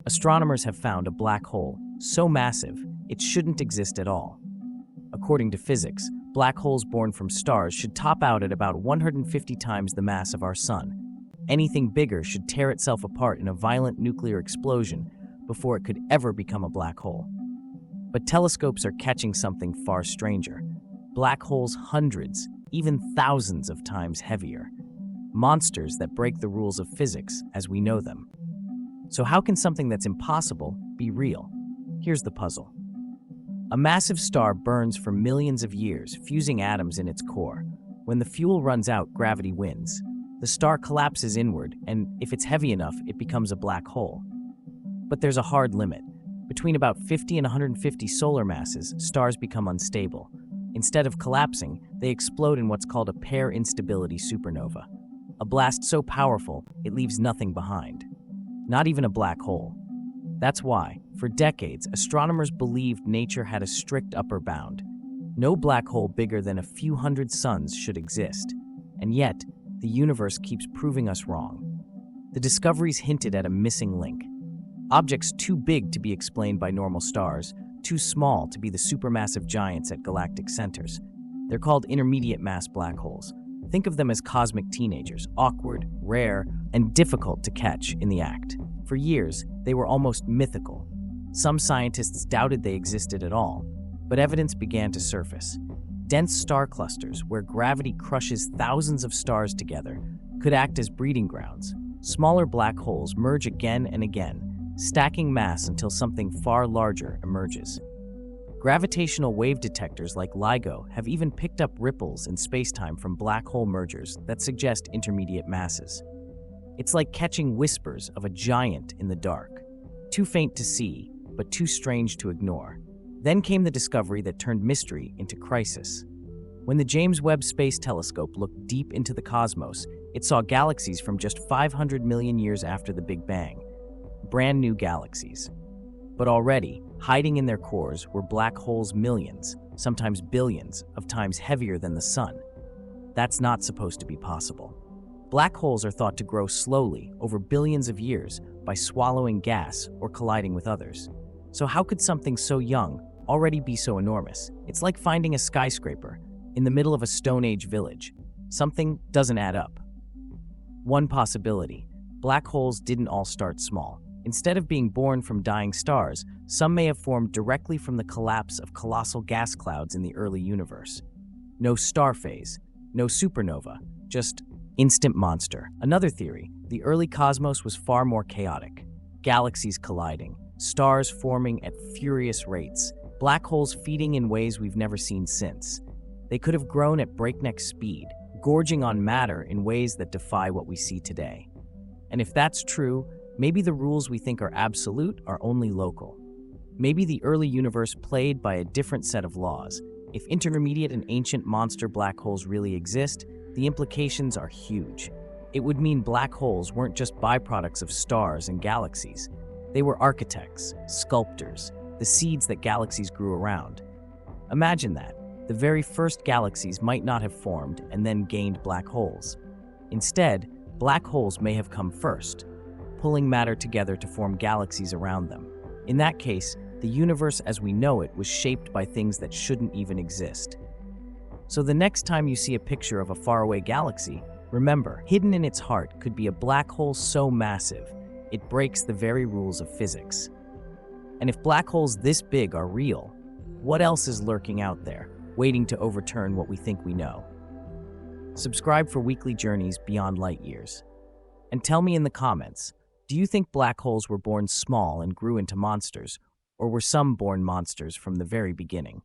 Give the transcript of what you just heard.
Astronomers have found a black hole so massive it shouldn't exist at all. According to physics, black holes born from stars should top out at about 150 times the mass of our Sun. Anything bigger should tear itself apart in a violent nuclear explosion before it could ever become a black hole. But telescopes are catching something far stranger. Black holes hundreds, even thousands of times heavier. Monsters that break the rules of physics as we know them. So how can something that's impossible be real? Here's the puzzle. A massive star burns for millions of years, fusing atoms in its core. When the fuel runs out, gravity wins. The star collapses inward, and if it's heavy enough, it becomes a black hole. But there's a hard limit. Between about 50 and 150 solar masses, stars become unstable. Instead of collapsing, they explode in what's called a pair instability supernova. A blast so powerful, it leaves nothing behind. Not even a black hole. That's why, for decades, astronomers believed nature had a strict upper bound. No black hole bigger than a few hundred suns should exist. And yet, the universe keeps proving us wrong. The discoveries hinted at a missing link. Objects too big to be explained by normal stars, too small to be the supermassive giants at galactic centers. They're called intermediate mass black holes. Think of them as cosmic teenagers, awkward, rare, and difficult to catch in the act. For years, they were almost mythical. Some scientists doubted they existed at all, but evidence began to surface. Dense star clusters, where gravity crushes thousands of stars together, could act as breeding grounds. Smaller black holes merge again and again, stacking mass until something far larger emerges. Gravitational wave detectors like LIGO have even picked up ripples in spacetime from black hole mergers that suggest intermediate masses. It's like catching whispers of a giant in the dark, too faint to see, but too strange to ignore. Then came the discovery that turned mystery into crisis. When the James Webb Space Telescope looked deep into the cosmos, it saw galaxies from just 500 million years after the Big Bang. Brand new galaxies. But already, hiding in their cores were black holes millions, sometimes billions, of times heavier than the Sun. That's not supposed to be possible. Black holes are thought to grow slowly, over billions of years, by swallowing gas or colliding with others. So how could something so young already be so enormous? It's like finding a skyscraper in the middle of a Stone Age village. Something doesn't add up. One possibility: black holes didn't all start small. Instead of being born from dying stars, some may have formed directly from the collapse of colossal gas clouds in the early universe. No star phase, no supernova, just instant monster. Another theory: the early cosmos was far more chaotic. Galaxies colliding, stars forming at furious rates, black holes feeding in ways we've never seen since. They could have grown at breakneck speed, gorging on matter in ways that defy what we see today. And if that's true, maybe the rules we think are absolute are only local. Maybe the early universe played by a different set of laws. If intermediate and ancient monster black holes really exist, the implications are huge. It would mean black holes weren't just byproducts of stars and galaxies. They were architects, sculptors, the seeds that galaxies grew around. Imagine that. The very first galaxies might not have formed and then gained black holes. Instead, black holes may have come first, pulling matter together to form galaxies around them. In that case, the universe as we know it was shaped by things that shouldn't even exist. So the next time you see a picture of a faraway galaxy, remember, hidden in its heart could be a black hole so massive, it breaks the very rules of physics. And if black holes this big are real, what else is lurking out there, waiting to overturn what we think we know? Subscribe for weekly journeys beyond light years. And tell me in the comments, do you think black holes were born small and grew into monsters, or were some born monsters from the very beginning?